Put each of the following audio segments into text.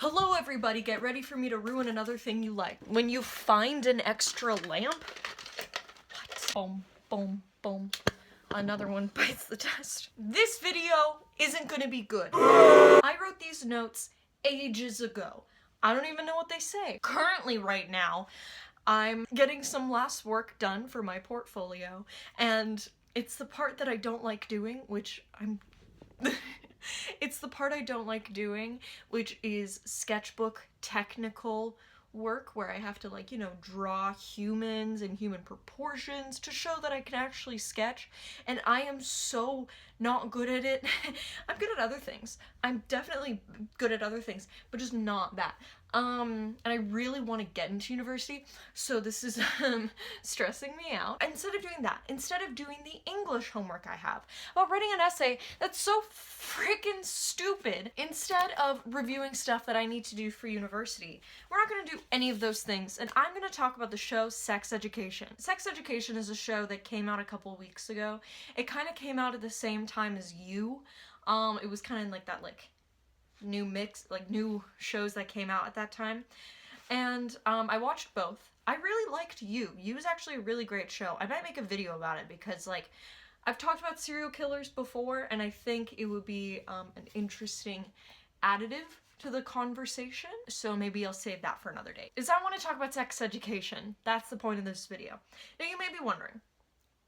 Hello everybody, get ready for me to ruin another thing you like. When you find an extra lamp... What? Boom, boom, boom. Another one bites the dust. This video isn't gonna be good. I wrote these notes ages ago. I don't even know what they say. Currently, right now, I'm getting some last work done for my portfolio, and it's the part that I don't like doing, which I'm... It's the part I don't like doing, which is sketchbook technical work where I have to, like, you know, draw humans and human proportions to show that I can actually sketch, and I am so not good at it. I'm good at other things. I'm definitely good at other things, but just not that. And I really want to get into university, so this is stressing me out. Instead of doing that, instead of doing the English homework I have about writing an essay that's so freaking stupid, instead of reviewing stuff that I need to do for university, we're not going to do any of those things, and I'm going to talk about the show Sex Education. Sex Education is a show that came out a couple weeks ago. It kind of came out at the same time as You. It was kind of like that, like, new mix, like new shows that came out at that time, and I watched both. I really liked You. You was actually a really great show. I might make a video about it because, like, I've talked about serial killers before, and I think it would be an interesting additive to the conversation, so maybe I'll save that for another day. Is I want to talk about sex education. That's the point of this video. Now you may be wondering,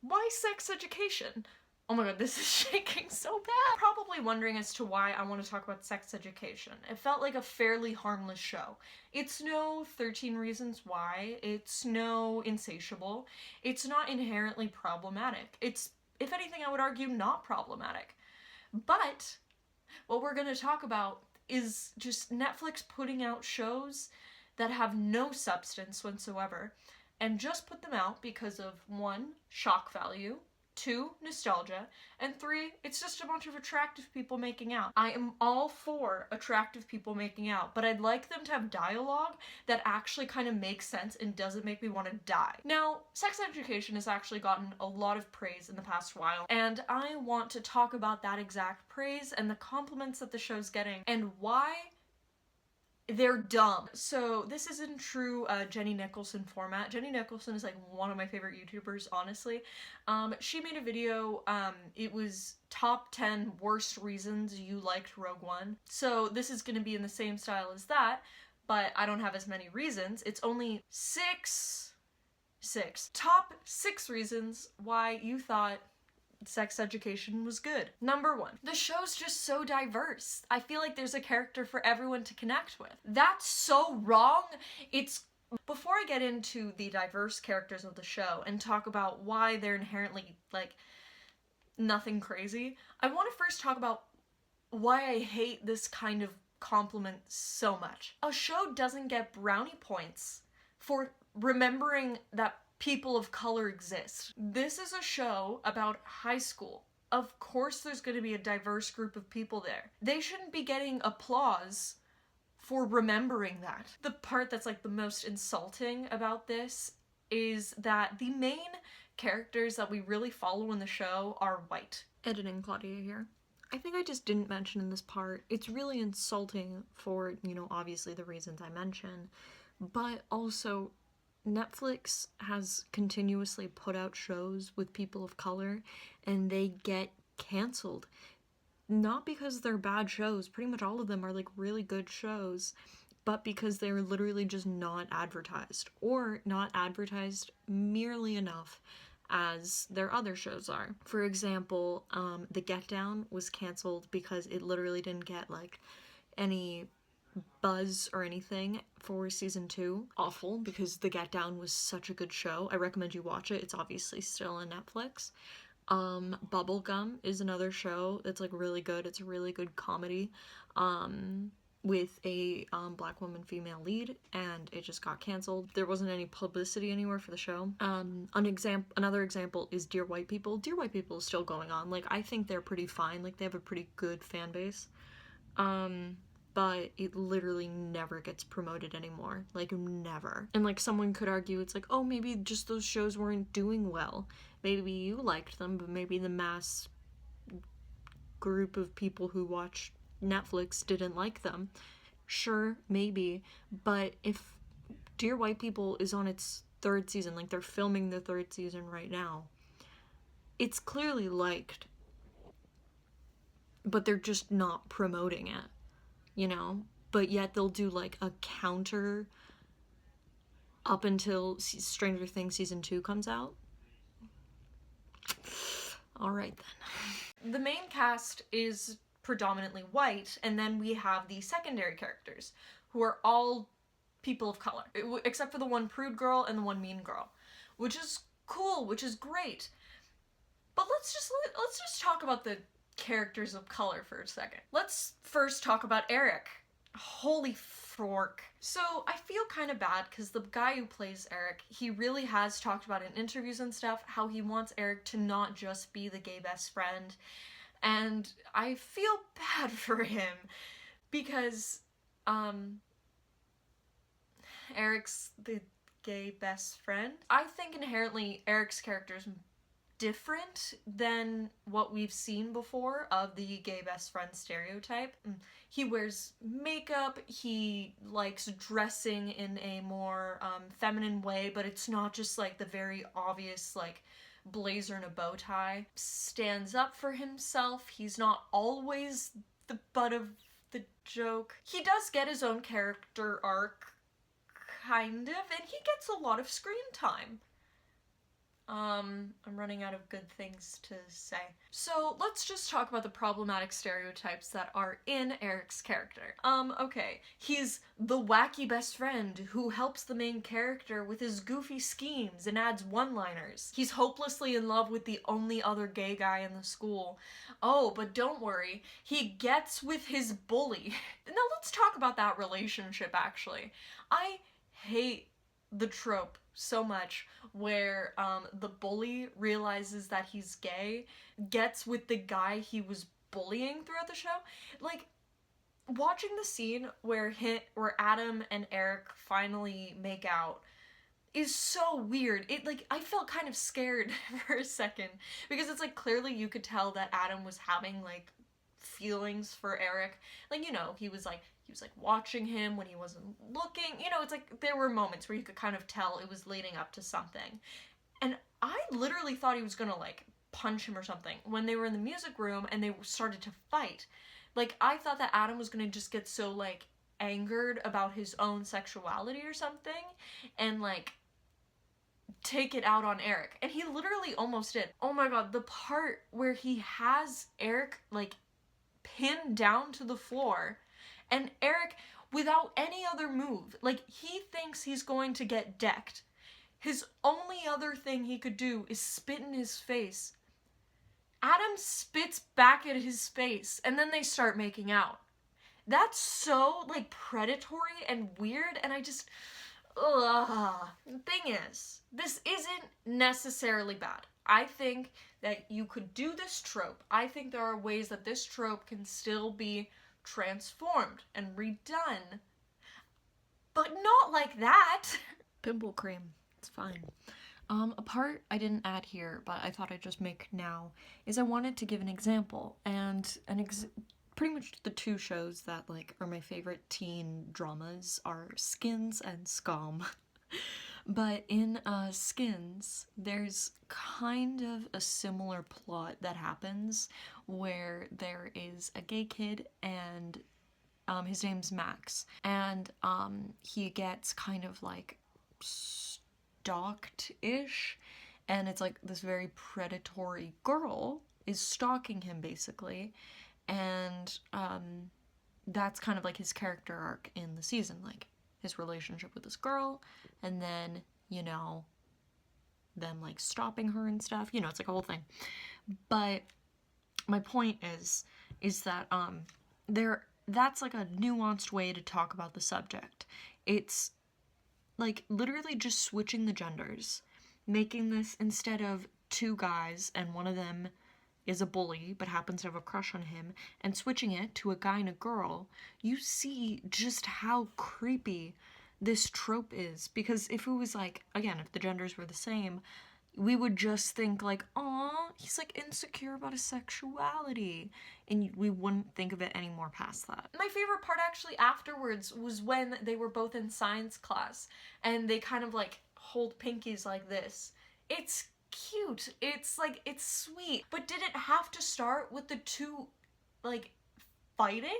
why sex education? Oh my god, this is shaking so bad. Probably wondering as to why I want to talk about sex education. It felt like a fairly harmless show. It's no 13 Reasons Why. It's no Insatiable. It's not inherently problematic. It's, if anything, I would argue not problematic. But what we're going to talk about is just Netflix putting out shows that have no substance whatsoever and just put them out because of 1, shock value, 2, nostalgia, and 3, it's just a bunch of attractive people making out. I am all for attractive people making out, but I'd like them to have dialogue that actually kind of makes sense and doesn't make me want to die. Now, Sex Education has actually gotten a lot of praise in the past while, and I want to talk about that exact praise and the compliments that the show's getting and why they're dumb. So this is in true Jenny Nicholson format. Jenny Nicholson is like one of my favorite YouTubers, honestly. She made a video, it was top 10 worst reasons you liked Rogue One. So this is gonna be in the same style as that, but I don't have as many reasons. It's only six. Top 6 reasons why you thought Sex Education was good. Number 1, the show's just so diverse. I feel like there's a character for everyone to connect with. That's so wrong. Before I get into the diverse characters of the show and talk about why they're inherently, like, nothing crazy, I want to first talk about why I hate this kind of compliment so much. A show doesn't get brownie points for remembering that people of color exist. This is a show about high school. Of course there's going to be a diverse group of people there. They shouldn't be getting applause for remembering that. The part that's like the most insulting about this is that the main characters that we really follow in the show are white. Editing Claudia here. I think I just didn't mention in this part, it's really insulting for, you know, obviously the reasons I mentioned, but also Netflix has continuously put out shows with people of color and they get canceled. Not because they're bad shows, pretty much all of them are like really good shows, but because they're literally just not advertised, or not advertised merely enough as their other shows are. For example, The Get Down was canceled because it literally didn't get like any buzz or anything for season 2. Awful, because The Get Down was such a good show. I recommend you watch it. It's obviously still on Netflix. Bubblegum is another show that's like really good. It's a really good comedy with a black woman female lead, and it just got canceled. There wasn't any publicity anywhere for the show. Another example is Dear White People. Dear White People is still going on. Like, I think they're pretty fine. Like, they have a pretty good fan base. But it literally never gets promoted anymore. Like, never. And, like, someone could argue it's like, oh, maybe just those shows weren't doing well. Maybe you liked them, but maybe the mass group of people who watch Netflix didn't like them. Sure, maybe, but if Dear White People is on its 3rd season, like they're filming the 3rd season right now, it's clearly liked, but they're just not promoting it, you know? But yet they'll do like a counter up until Stranger Things season 2 comes out. Alright then. The main cast is predominantly white, and then we have the secondary characters, who are all people of color, except for the one prude girl and the one mean girl, which is cool, which is great. But let's just talk about the characters of color for a second. Let's first talk about Eric. Holy fork. So I feel kind of bad because the guy who plays Eric, he really has talked about in interviews and stuff how he wants Eric to not just be the gay best friend. And I feel bad for him because Eric's the gay best friend. I think inherently Eric's character is different than what we've seen before of the gay best friend stereotype. He wears makeup, he likes dressing in a more feminine way, but it's not just like the very obvious like blazer and a bow tie. Stands up for himself, he's not always the butt of the joke. He does get his own character arc, kind of, and he gets a lot of screen time. I'm running out of good things to say. So let's just talk about the problematic stereotypes that are in Eric's character. Okay, he's the wacky best friend who helps the main character with his goofy schemes and adds one-liners. He's hopelessly in love with the only other gay guy in the school. Oh, but don't worry, he gets with his bully. Now let's talk about that relationship, actually. I hate the trope so much where the bully realizes that he's gay, gets with the guy he was bullying throughout the show. Like, watching the scene where Adam and Eric finally make out is so weird. I felt kind of scared for a second, because it's like clearly you could tell that Adam was having like feelings for Eric. Like, you know, he was like watching him when he wasn't looking. You know, it's like there were moments where you could kind of tell it was leading up to something. And I literally thought he was gonna like punch him or something when they were in the music room and they started to fight. Like, I thought that Adam was gonna just get so like angered about his own sexuality or something and like take it out on Eric. And he literally almost did. Oh my god, the part where he has Eric like pinned down to the floor, and Eric, without any other move, like, he thinks he's going to get decked. His only other thing he could do is spit in his face. Adam spits back at his face, and then they start making out. That's so, like, predatory and weird, and I just... ugh. The thing is, this isn't necessarily bad. I think that you could do this trope. I think there are ways that this trope can still be transformed and redone, but not like that. Pimple cream, it's fine. A part I didn't add here, but I thought I'd just make now, is I wanted to give an example, and pretty much the two shows that like are my favorite teen dramas are Skins and Scum. But in Skins, there's kind of a similar plot that happens where there is a gay kid and his name's Max, and he gets kind of like stalked-ish, and it's like this very predatory girl is stalking him basically, and that's kind of like his character arc in the season, like his relationship with this girl, and then, you know, them like stopping her and stuff, you know, it's like a whole thing. But my point is that that's like a nuanced way to talk about the subject. It's like literally just switching the genders, making this, instead of two guys and one of them is a bully but happens to have a crush on him, and switching it to a guy and a girl, you see just how creepy this trope is. Because if it was like, again, if the genders were the same, we would just think like, aw, he's like insecure about his sexuality. And we wouldn't think of it any more past that. My favorite part actually afterwards was when they were both in science class and they kind of like hold pinkies like this. It's cute. It's like, it's sweet. But did it have to start with the two like fighting?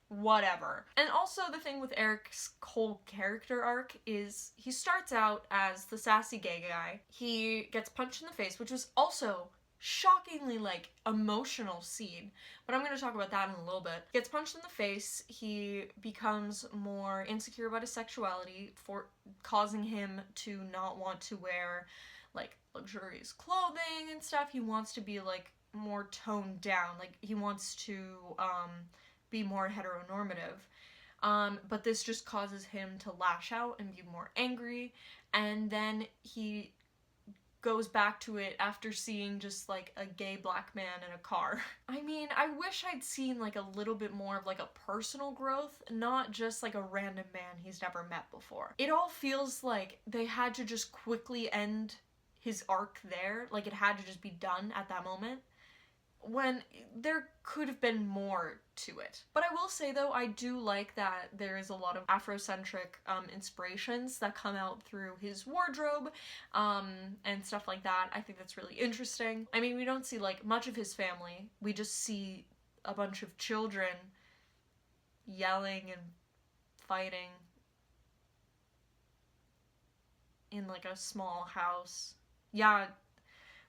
Whatever. And also the thing with Eric's whole character arc is he starts out as the sassy gay guy. He gets punched in the face, which was also shockingly like emotional scene, but I'm going to talk about that in a little bit. Gets punched in the face, he becomes more insecure about his sexuality, for causing him to not want to wear like luxurious clothing and stuff. He wants to be like more toned down, like he wants to be more heteronormative, but this just causes him to lash out and be more angry, and then he goes back to it after seeing just like a gay black man in a car. I mean, I wish I'd seen like a little bit more of like a personal growth, not just like a random man he's never met before. It all feels like they had to just quickly end his arc there, like it had to just be done at that moment, when there could have been more to it. But I will say though, I do like that there is a lot of Afrocentric inspirations that come out through his wardrobe and stuff like that. I think that's really interesting. I mean, we don't see like much of his family. We just see a bunch of children yelling and fighting in like a small house. Yeah,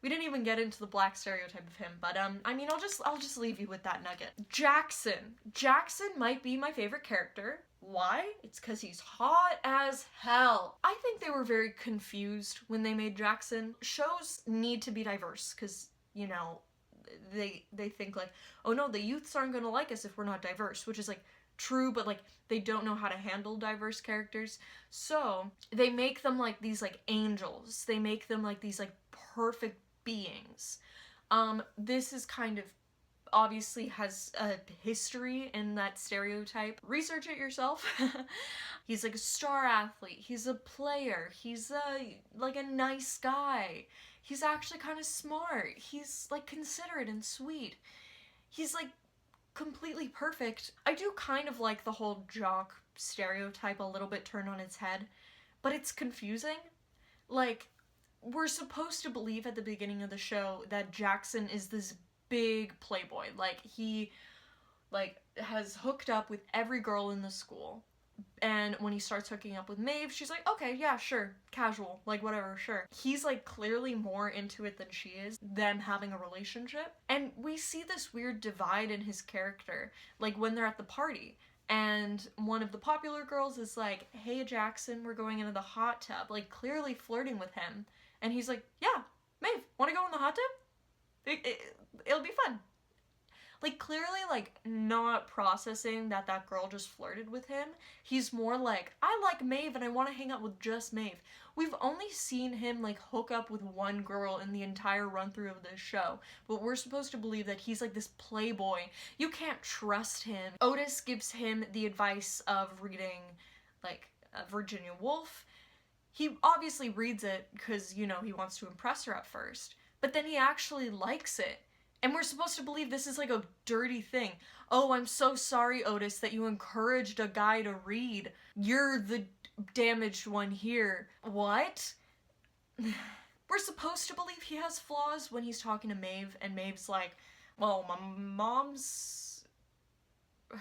we didn't even get into the black stereotype of him, but I mean, I'll just leave you with that nugget. Jackson might be my favorite character. Why? It's because he's hot as hell. I think they were very confused when they made Jackson. Shows need to be diverse because, you know, they think like, oh no, the youths aren't gonna like us if we're not diverse, which is like true, but like they don't know how to handle diverse characters. So they make them like these like angels. They make them like these like perfect beings. This is kind of obviously has a history in that stereotype. Research it yourself. He's like a star athlete. He's a player. He's like a nice guy. He's actually kind of smart. He's like considerate and sweet. He's like completely perfect. I do kind of like the whole jock stereotype a little bit turned on its head, but it's confusing. Like, we're supposed to believe at the beginning of the show that Jackson is this big playboy. Like, he, like, has hooked up with every girl in the school. And when he starts hooking up with Maeve, she's like, okay, yeah, sure, casual, like, whatever, sure. He's, like, clearly more into it than she is, them having a relationship. And we see this weird divide in his character, like, when they're at the party. And one of the popular girls is like, hey, Jackson, we're going into the hot tub, like, clearly flirting with him. And he's like, yeah, Maeve, want to go in the hot tub? It'll be fun. Like, clearly, like, not processing that that girl just flirted with him. He's more like, I like Maeve and I want to hang out with just Maeve. We've only seen him, like, hook up with one girl in the entire run-through of this show. But we're supposed to believe that he's, like, this playboy. You can't trust him. Otis gives him the advice of reading, like, Virginia Woolf. He obviously reads it because, you know, he wants to impress her at first. But then he actually likes it. And we're supposed to believe this is like a dirty thing. Oh, I'm so sorry, Otis, that you encouraged a guy to read. You're the damaged one here. What? We're supposed to believe he has flaws when he's talking to Maeve, and Maeve's like, well, my mom's...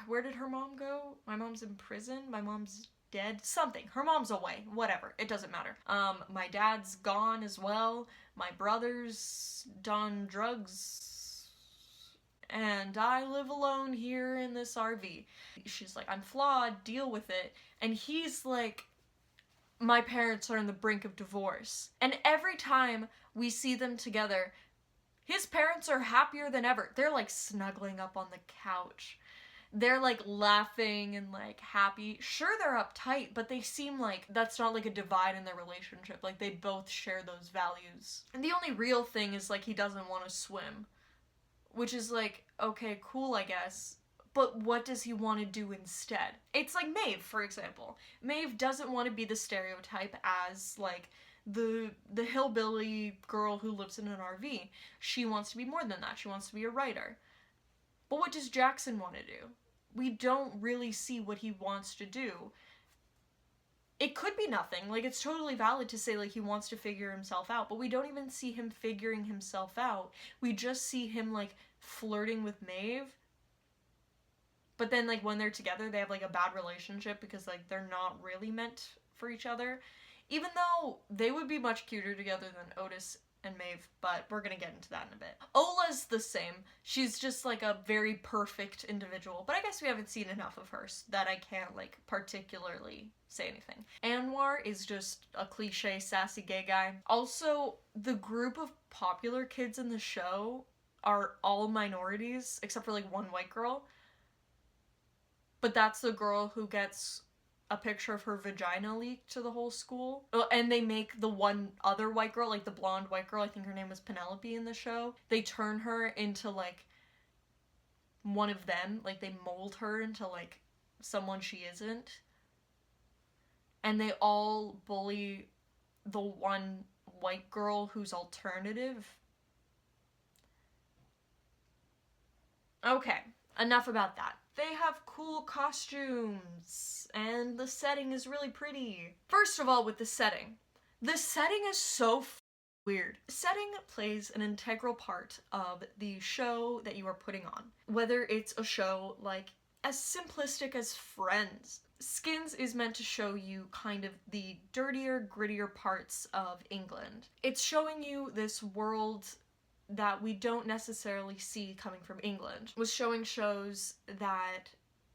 Where did her mom go? My mom's in prison? My mom's dead? Something. Her mom's away. Whatever. It doesn't matter. My dad's gone as well. My brother's done drugs. And I live alone here in this RV. She's like, I'm flawed, deal with it. And he's like, my parents are on the brink of divorce. And every time we see them together, his parents are happier than ever. They're like snuggling up on the couch. They're like laughing and like happy. Sure, they're uptight, but they seem like that's not like a divide in their relationship. Like they both share those values. And the only real thing is like he doesn't want to swim. Which is like, okay, cool, I guess. But what does he want to do instead? It's like Maeve, for example. Maeve doesn't want to be the stereotype as, like, the hillbilly girl who lives in an RV. She wants to be more than that. She wants to be a writer. But what does Jackson want to do? We don't really see what he wants to do. It could be nothing. Like, it's totally valid to say, like, he wants to figure himself out, but we don't even see him figuring himself out. We just see him, like, flirting with Maeve. But then, like, when they're together, they have, like, a bad relationship because, like, they're not really meant for each other. Even though they would be much cuter together than Otis and Maeve, but we're gonna get into that in a bit. Ola's the same. She's just, like, a very perfect individual, but I guess we haven't seen enough of her so that I can't, like, particularly say anything. Anwar is just a cliche sassy gay guy. Also, the group of popular kids in the show are all minorities, except for, like, one white girl. But that's the girl who gets a picture of her vagina leaked to the whole school. And they make the one other white girl, like the blonde white girl, I think her name was Penelope in the show, they turn her into, like, one of them. Like, they mold her into, like, someone she isn't. And they all bully the one white girl who's alternative. Okay, enough about that. They have cool costumes, and the setting is really pretty. First of all, with the setting is so weird. Setting plays an integral part of the show that you are putting on. Whether it's a show, like, as simplistic as Friends. Skins is meant to show you kind of the dirtier, grittier parts of England. It's showing you this world that we don't necessarily see coming from England. It was showing shows that,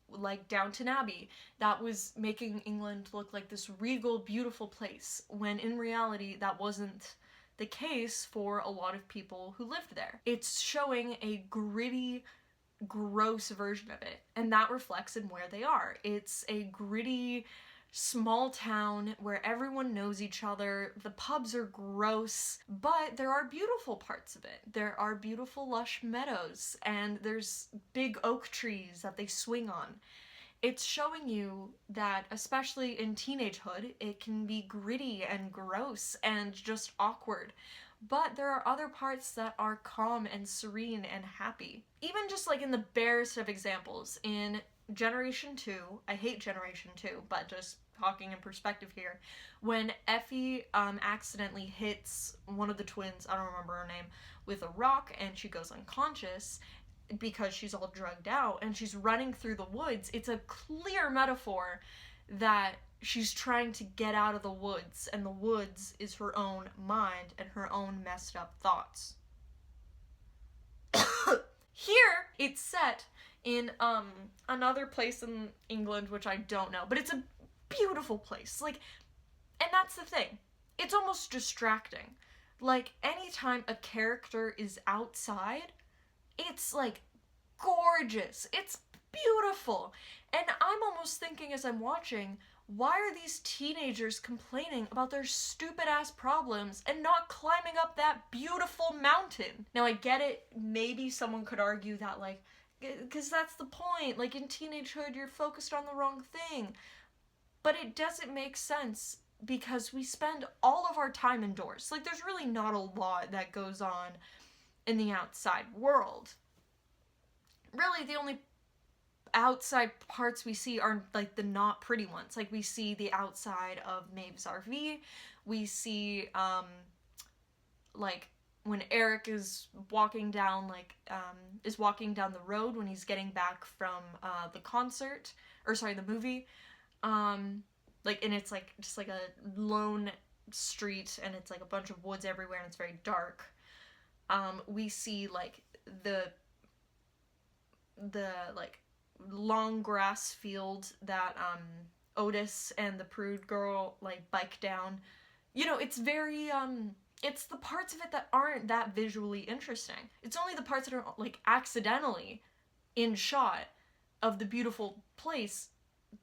like Downton Abbey, that was making England look like this regal, beautiful place, when in reality that wasn't the case for a lot of people who lived there. It's showing a gritty, gross version of it, and that reflects in where they are. It's a gritty, small town where everyone knows each other. The pubs are gross, but there are beautiful parts of it. There are beautiful lush meadows, and there's big oak trees that they swing on. It's showing you that, especially in teenagehood, it can be gritty and gross and just awkward. But there are other parts that are calm and serene and happy. Even just, like, in the barest of examples, in Generation 2, I hate Generation 2, but just talking in perspective here, when Effie accidentally hits one of the twins, I don't remember her name, with a rock and she goes unconscious because she's all drugged out and she's running through the woods, it's a clear metaphor that she's trying to get out of the woods, and the woods is her own mind and her own messed up thoughts. Here, it's set in another place in England, which I don't know, but it's a beautiful place. Like, and that's the thing. It's almost distracting. Like, anytime a character is outside, it's, like, gorgeous. It's beautiful. And I'm almost thinking as I'm watching, why are these teenagers complaining about their stupid-ass problems and not climbing up that beautiful mountain? Now, I get it. Maybe someone could argue that, like, because that's the point. Like, in teenagehood, you're focused on the wrong thing. But it doesn't make sense because we spend all of our time indoors. Like, there's really not a lot that goes on in the outside world. Really, the only outside parts we see are, like, the not pretty ones. Like, we see the outside of Maeve's RV. We see, like, when Eric is walking down, like, is walking down the road when he's getting back from, the concert, or sorry, the movie, like, and it's, like, just, like, a lone street, and it's, like, a bunch of woods everywhere, and it's very dark. We see, like, the like, long grass field that, Otis and the prude girl, like, bike down. You know, it's very, it's the parts of it that aren't that visually interesting. It's only the parts that are, like, accidentally in shot of the beautiful place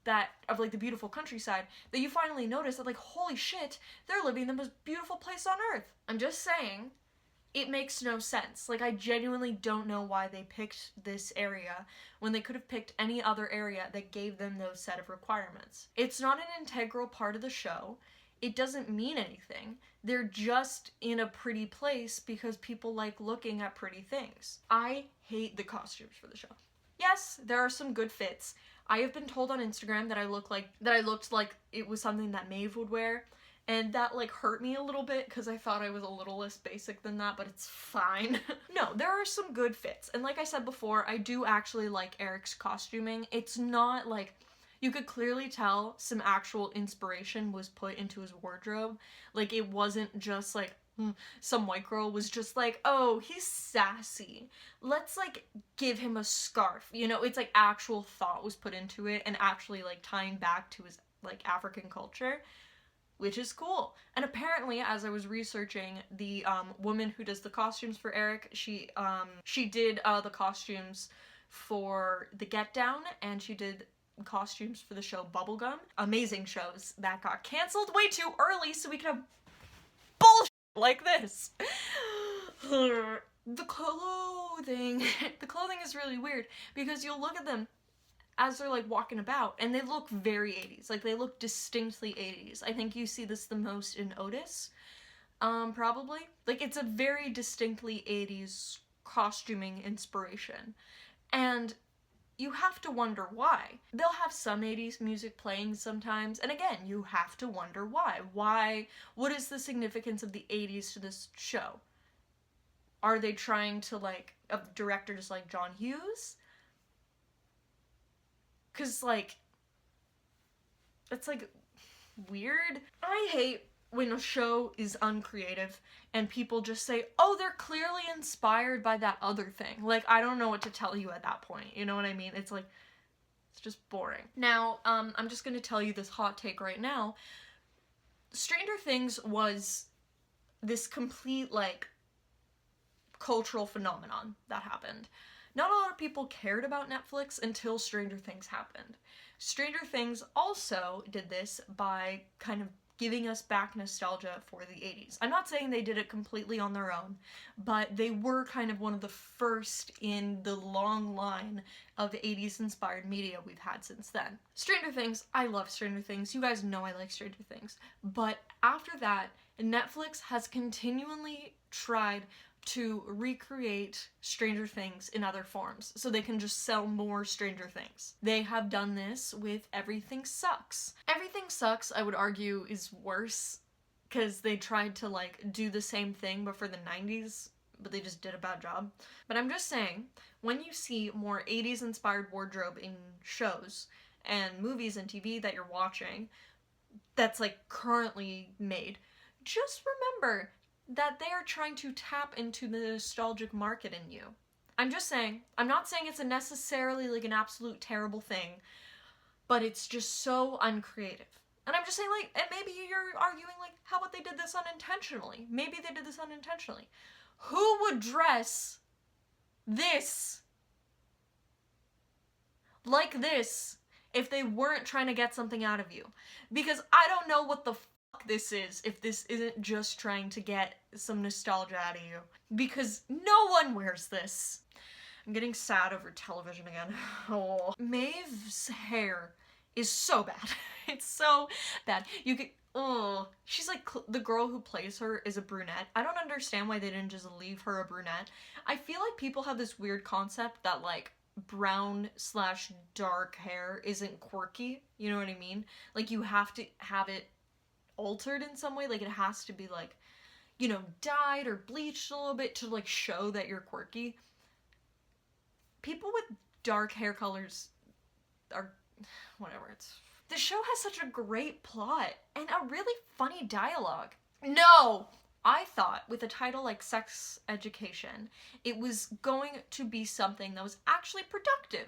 that, of, like, the beautiful countryside, that you finally notice that, like, holy shit, they're living in the most beautiful place on earth. I'm just saying, it makes no sense. Like, I genuinely don't know why they picked this area when they could have picked any other area that gave them those set of requirements. It's not an integral part of the show. it doesn't mean anything. They're just in a pretty place because people like looking at pretty things. I hate the costumes for the show. Yes, there are some good fits. I have been told on Instagram that I looked like it was something that Maeve would wear, and that like hurt me a little bit because I thought I was a little less basic than that, but it's fine. No, there are some good fits, and like I said before, I do actually like Eric's costuming. It's not like, you could clearly tell some actual inspiration was put into his wardrobe. Like, it wasn't just like, some white girl was just like, oh, he's sassy, let's like give him a scarf. You know, it's like actual thought was put into it and actually like tying back to his like African culture, which is cool. And apparently, as I was researching, the woman who does the costumes for Eric, she did the costumes for The Get Down, and she did costumes for the show Bubblegum. Amazing shows that got canceled way too early so we could have bullshit like this. The clothing is really weird because you'll look at them as they're like walking about and they look very 80s. Like, they look distinctly 80s. I think you see this the most in Otis, probably. Like, it's a very distinctly 80s costuming inspiration. And you have to wonder why. They'll have some 80s music playing sometimes, and again, you have to wonder why. Why? What is the significance of the 80s to this show? Are they trying to, like, a director just like John Hughes? Because, like, it's, like, weird. I hate when a show is uncreative and people just say, oh, they're clearly inspired by that other thing. Like, I don't know what to tell you at that point, you know what I mean? It's like, it's just boring. Now, I'm just gonna tell you this hot take right now. Stranger Things was this complete, like, cultural phenomenon that happened. Not a lot of people cared about Netflix until Stranger Things happened. Stranger Things also did this by kind of giving us back nostalgia for the 80s. I'm not saying they did it completely on their own, but they were kind of one of the first in the long line of 80s inspired media we've had since then. Stranger Things, I love Stranger Things. You guys know I like Stranger Things. But after that, Netflix has continually tried to recreate Stranger Things in other forms so they can just sell more Stranger Things. They have done this with Everything Sucks. Everything Sucks, I would argue, is worse because they tried to like do the same thing but for the 90s, but they just did a bad job. But I'm just saying, when you see more 80s inspired wardrobe in shows and movies and TV that you're watching that's like currently made, just remember that they are trying to tap into the nostalgic market in you. I'm just saying, I'm not saying it's a necessarily like an absolute terrible thing, but it's just so uncreative. And I'm just saying, like, and maybe you're arguing like, how about they did this unintentionally? Maybe they did this unintentionally. Who would dress this like this if they weren't trying to get something out of you? Because I don't know what the this is if this isn't just trying to get some nostalgia out of you, because no one wears this. I'm getting sad over television again. Oh. Maeve's hair is so bad. It's so bad. You could, oh, she's like, the girl who plays her is a brunette. I don't understand why they didn't just leave her a brunette. I feel like people have this weird concept that like brown/dark hair isn't quirky, you know what I mean? Like, you have to have it altered in some way, like it has to be like, you know, dyed or bleached a little bit to like show that you're quirky. People with dark hair colors are whatever. It's, the show has such a great plot and a really funny dialogue. No! I thought with a title like Sex Education, it was going to be something that was actually productive.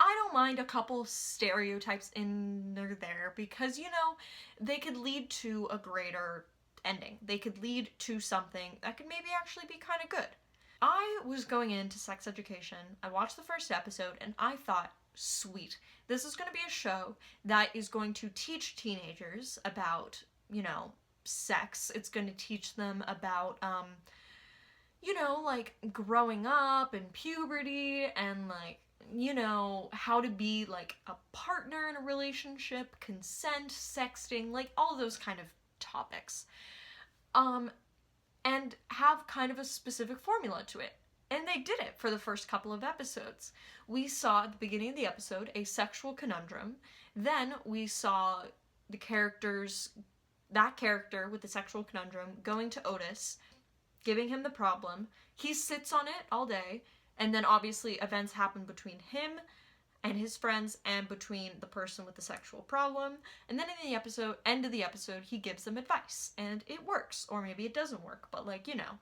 I don't mind a couple stereotypes in there because, you know, they could lead to a greater ending. They could lead to something that could maybe actually be kind of good. I was going into Sex Education, I watched the first episode, and I thought, sweet, this is going to be a show that is going to teach teenagers about, you know, sex. It's going to teach them about, you know, like, growing up and puberty and, like, you know, how to be, like, a partner in a relationship, consent, sexting, like, all those kind of topics. And have kind of a specific formula to it. And they did it for the first couple of episodes. We saw at the beginning of the episode a sexual conundrum. Then we saw the characters, that character with the sexual conundrum, going to Otis, giving him the problem. He sits on it all day. And then obviously events happen between him and his friends and between the person with the sexual problem. And then in the end of the episode, he gives them advice. And it works. Or maybe it doesn't work. But like, you know,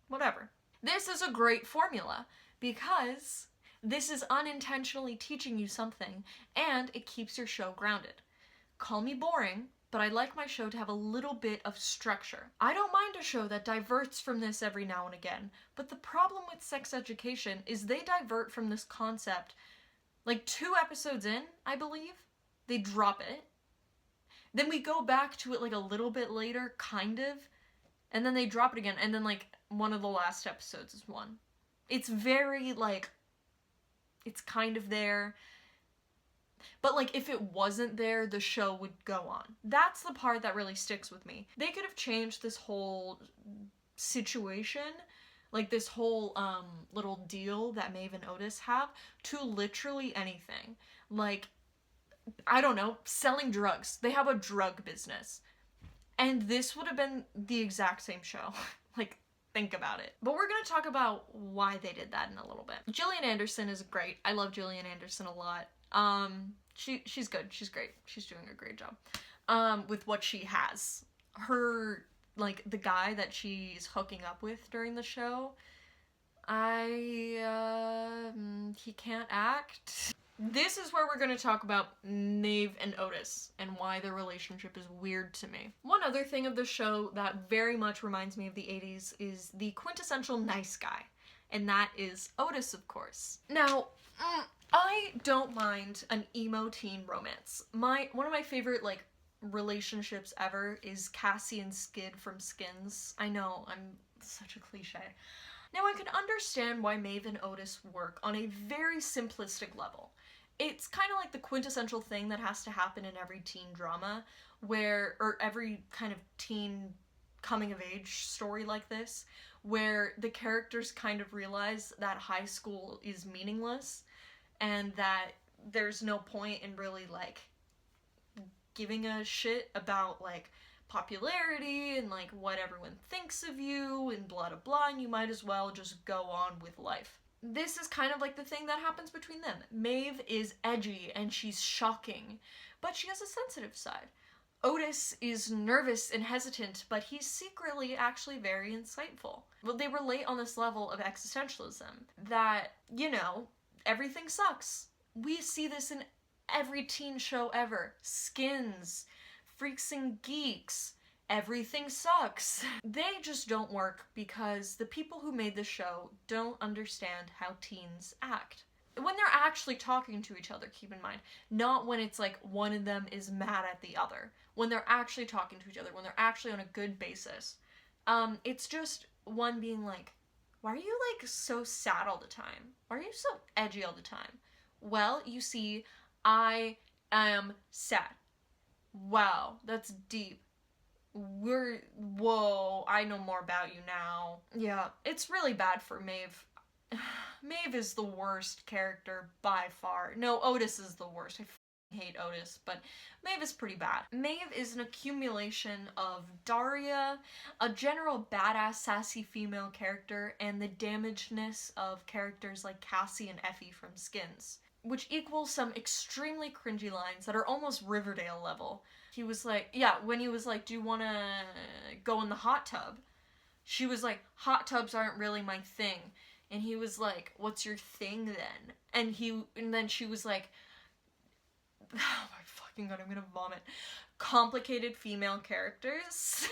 whatever. This is a great formula because this is unintentionally teaching you something and it keeps your show grounded. Call me boring, but I like my show to have a little bit of structure. I don't mind a show that diverts from this every now and again, but the problem with Sex Education is they divert from this concept like 2 episodes in, I believe. They drop it. Then we go back to it like a little bit later, kind of, and then they drop it again, and then like one of the last episodes is one. It's very like, it's kind of there, but like if it wasn't there, the show would go on. That's the part that really sticks with me. They could have changed this whole situation, like this whole little deal that Maeve and Otis have, to literally anything. Like, I don't know, selling drugs. They have a drug business. And this would have been the exact same show. Like, think about it. But we're gonna talk about why they did that in a little bit. Gillian Anderson is great. I love Gillian Anderson a lot. She's good. She's great. She's doing a great job. With what she has. Her, like, the guy that she's hooking up with during the show, he can't act. This is where we're going to talk about Maeve and Otis and why their relationship is weird to me. One other thing of the show that very much reminds me of the 80s is the quintessential nice guy, and that is Otis, of course. Now, I don't mind an emo teen romance. One of my favorite, like, relationships ever is Cassie and Skid from Skins. I know, I'm such a cliche. Now, I can understand why Maeve and Otis work on a very simplistic level. It's kind of like the quintessential thing that has to happen in every teen drama, or every kind of teen coming-of-age story like this, where the characters kind of realize that high school is meaningless, and that there's no point in really, like, giving a shit about, like, popularity and, like, what everyone thinks of you and blah blah blah, and you might as well just go on with life. This is kind of like the thing that happens between them. Maeve is edgy and she's shocking, but she has a sensitive side. Otis is nervous and hesitant, but he's secretly actually very insightful. Well, they relate on this level of existentialism that, you know, everything sucks. We see this in every teen show ever. Skins, Freaks and Geeks, everything sucks. They just don't work because the people who made the show don't understand how teens act. When they're actually talking to each other, keep in mind. Not when it's like one of them is mad at the other. When they're actually talking to each other, when they're actually on a good basis. It's just one being like, why are you like so sad all the time? Why are you so edgy all the time? Well, you see, I am sad. Wow, that's deep. Whoa, I know more about you now. Yeah, it's really bad for Maeve. Maeve is the worst character by far. No, Otis is the worst. I hate Otis, but Maeve is pretty bad. Maeve is an accumulation of Daria, a general badass sassy female character, and the damagedness of characters like Cassie and Effie from Skins, which equals some extremely cringy lines that are almost Riverdale level. He was like, yeah, when he was like, do you want to go in the hot tub? She was like, hot tubs aren't really my thing. And he was like, what's your thing then? And then she was like, oh my fucking god, I'm gonna vomit. Complicated female characters.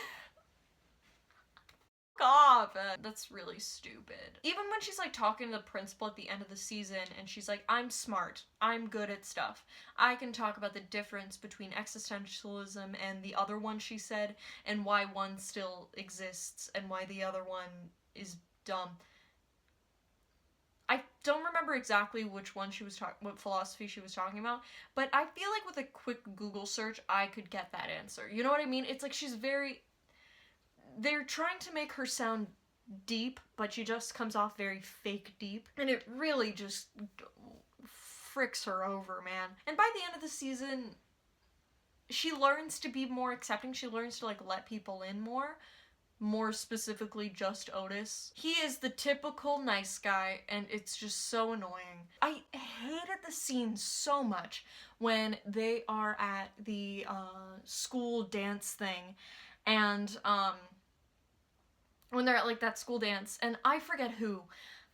Off. That's really stupid. Even when she's like talking to the principal at the end of the season and she's like, I'm smart, I'm good at stuff, I can talk about the difference between existentialism and the other one she said, and why one still exists and why the other one is dumb. I don't remember exactly which one she was what philosophy she was talking about, but I feel like with a quick Google search, I could get that answer. You know what I mean? It's like they're trying to make her sound deep, but she just comes off very fake deep, and it really just fricks her over, man. And by the end of the season, she learns to be more accepting. She learns to, like, let people in more specifically just Otis. He is the typical nice guy, and it's just so annoying. I hated the scene so much when they are at the school dance thing, and when they're at, like, that school dance, and I forget who,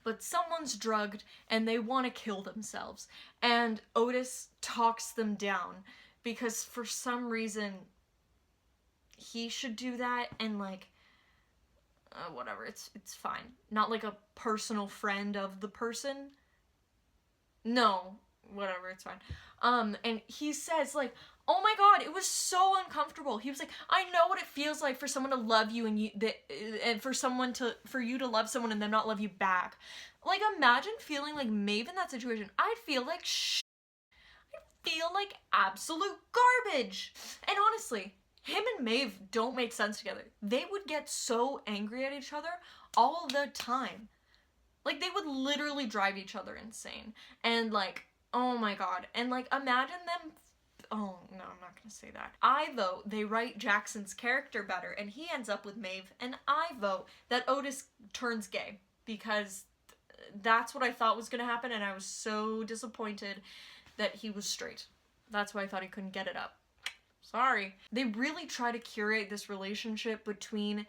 but someone's drugged and they want to kill themselves, and Otis talks them down because for some reason he should do that, and, like, whatever, it's fine. Not like a personal friend of the person. No, whatever, it's fine. And he says, like, oh my god, it was so uncomfortable. He was like, I know what it feels like for someone to love you and for you to love someone and them not love you back. Like, imagine feeling like Maeve in that situation. I'd feel like I'd feel like absolute garbage. And honestly, him and Maeve don't make sense together. They would get so angry at each other all the time. Like, they would literally drive each other insane. And, like, oh my god. And, like, imagine them... Oh, no, I'm not gonna say that. I vote they write Jackson's character better and he ends up with Maeve. And I vote that Otis turns gay. Because that's what I thought was gonna happen, and I was so disappointed that he was straight. That's why I thought he couldn't get it up. Sorry. They really try to curate this relationship between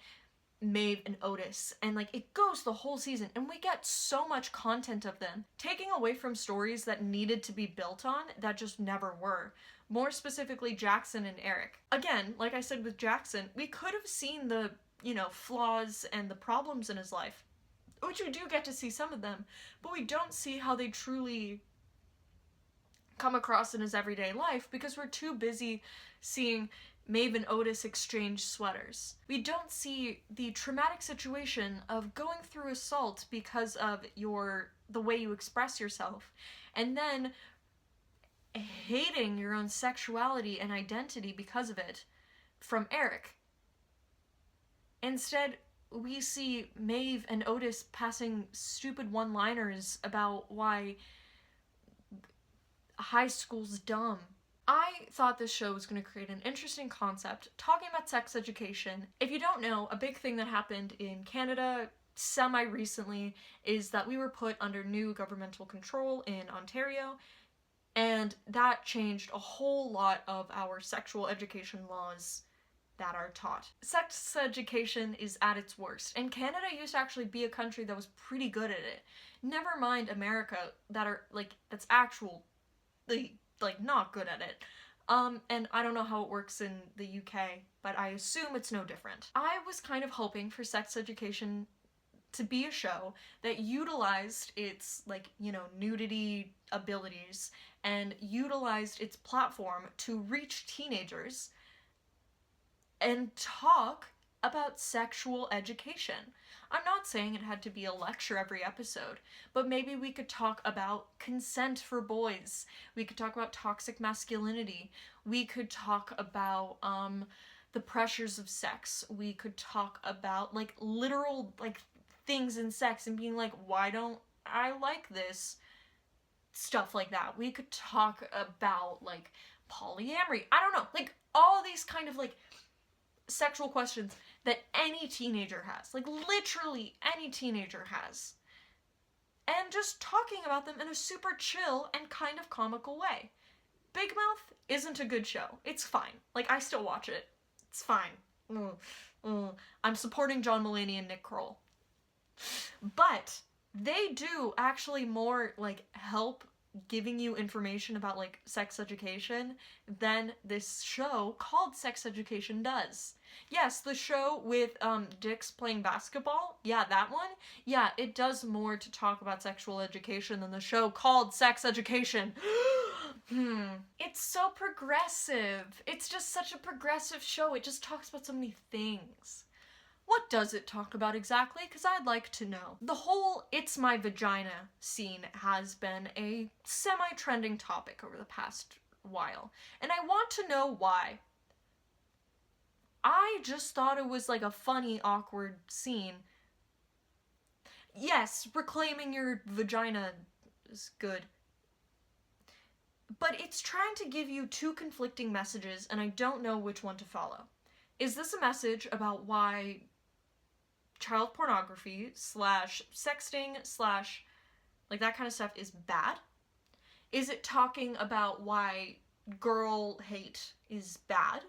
Maeve and Otis, and, like, it goes the whole season, and we get so much content of them, taking away from stories that needed to be built on that just never were. More specifically, Jackson and Eric. Again, like I said with Jackson, we could have seen the, you know, flaws and the problems in his life, which we do get to see some of them, but we don't see how they truly come across in his everyday life because we're too busy seeing Maeve and Otis exchange sweaters. We don't see the traumatic situation of going through assault because of the way you express yourself, and then hating your own sexuality and identity because of it from Eric. Instead, we see Maeve and Otis passing stupid one-liners about why high school's dumb. I thought this show was going to create an interesting concept talking about sex education. If you don't know, a big thing that happened in Canada semi-recently is that we were put under new governmental control in Ontario, and that changed a whole lot of our sexual education laws that are taught. Sex education is at its worst, and Canada used to actually be a country that was pretty good at it. Never mind America, that's actually, like, not good at it. And I don't know how it works in the UK, but I assume it's no different. I was kind of hoping for sex education to be a show that utilized its, like, you know, nudity abilities and utilized its platform to reach teenagers and talk about sexual education. I'm not saying it had to be a lecture every episode, but maybe we could talk about consent for boys. We could talk about toxic masculinity. We could talk about the pressures of sex. We could talk about, like, literal, like, things in sex and being like, why don't I like this? Stuff like that. We could talk about, like, polyamory. I don't know. Like, all these kind of, like, sexual questions that any teenager has. Like, literally any teenager has. And just talking about them in a super chill and kind of comical way. Big Mouth isn't a good show. It's fine. Like, I still watch it. It's fine. I'm supporting John Mulaney and Nick Kroll. But they do actually more, like, help giving you information about, like, sex education than this show called Sex Education does. Yes, the show with Dix playing basketball, yeah, that one, yeah, it does more to talk about sexual education than the show called Sex Education. It's so progressive. It's just such a progressive show. It just talks about so many things. What does it talk about exactly? Because I'd like to know. The whole "it's my vagina" scene has been a semi-trending topic over the past while, and I want to know why. I just thought it was like a funny, awkward scene. Yes, reclaiming your vagina is good. But it's trying to give you two conflicting messages, and I don't know which one to follow. Is this a message about why child pornography / sexting / like that kind of stuff is bad? Is it talking about why girl hate is bad?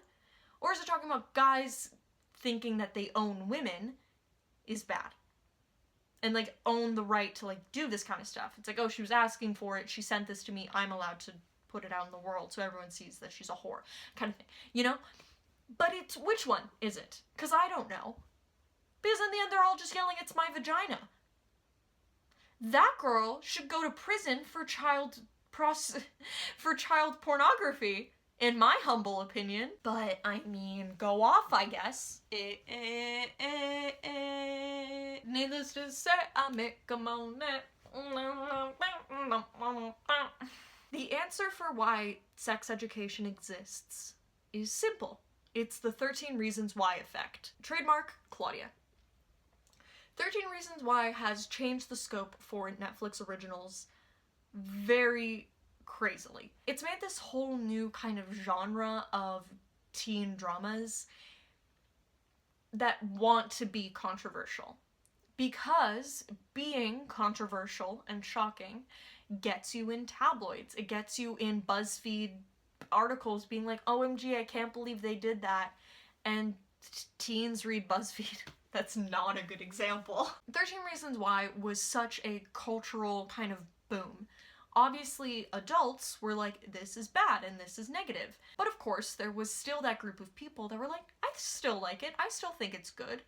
Or is it talking about guys thinking that they own women is bad? And like own the right to like do this kind of stuff. It's like, oh, she was asking for it, she sent this to me, I'm allowed to put it out in the world so everyone sees that she's a whore, kind of thing, you know? But it's, which one is it? Because I don't know. Because in the end, they're all just yelling, "it's my vagina." That girl should go to prison for child pornography, in my humble opinion. But, I mean, go off, I guess. Needless to say, I make a monet. The answer for why sex education exists is simple. It's the 13 Reasons Why effect. Trademark, Claudia. 13 Reasons Why has changed the scope for Netflix originals very crazily. It's made this whole new kind of genre of teen dramas that want to be controversial. Because being controversial and shocking gets you in tabloids. It gets you in BuzzFeed articles being like, "OMG, I can't believe they did that." And teens read BuzzFeed. That's not a good example. 13 Reasons Why was such a cultural kind of boom. Obviously, adults were like, this is bad and this is negative. But of course, there was still that group of people that were like, I still like it, I still think it's good.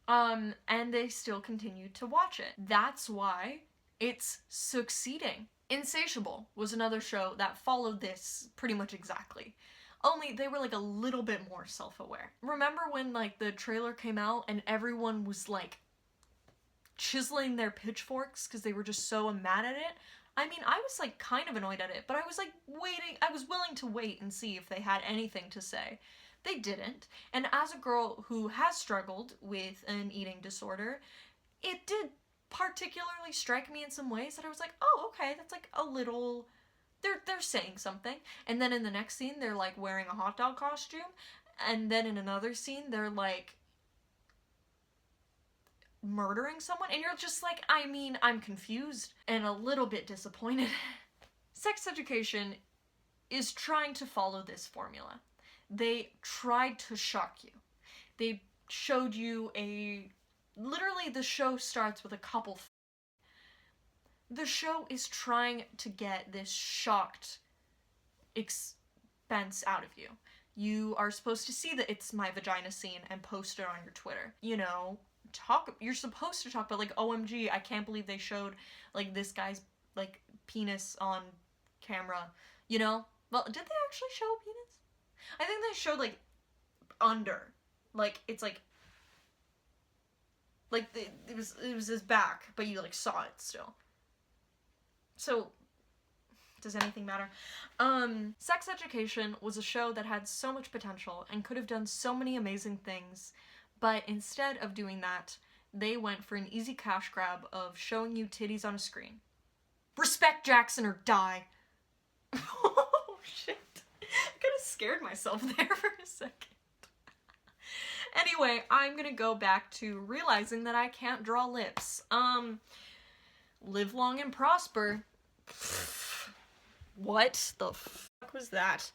And they still continued to watch it. That's why it's succeeding. Insatiable was another show that followed this pretty much exactly. Only they were like a little bit more self-aware. Remember when like the trailer came out and everyone was like chiseling their pitchforks because they were just so mad at it? I mean, I was like kind of annoyed at it, but I was like waiting, I was willing to wait and see if they had anything to say. They didn't. And as a girl who has struggled with an eating disorder, it did particularly strike me in some ways that I was like, oh, okay, that's like a little, they're saying something. And then in the next scene, they're like wearing a hot dog costume. And then in another scene, they're like murdering someone. And you're just like, I mean, I'm confused and a little bit disappointed. Sex education is trying to follow this formula. They tried to shock you. They showed you literally the show starts with a couple. The show is trying to get this shocked expense out of you. You are supposed to see the "it's my vagina" scene and post it on your Twitter. You know, you're supposed to talk about like, OMG, I can't believe they showed like this guy's like penis on camera, you know? Well, did they actually show a penis? I think they showed like under, like it's like it was his back, but you like saw it still. So does anything matter? Sex Education was a show that had so much potential and could have done so many amazing things, but instead of doing that, they went for an easy cash grab of showing you titties on a screen. Respect Jackson or die. Oh shit. I kind of scared myself there for a second. Anyway, I'm gonna go back to realizing that I can't draw lips. Live long and prosper. What the fuck was that?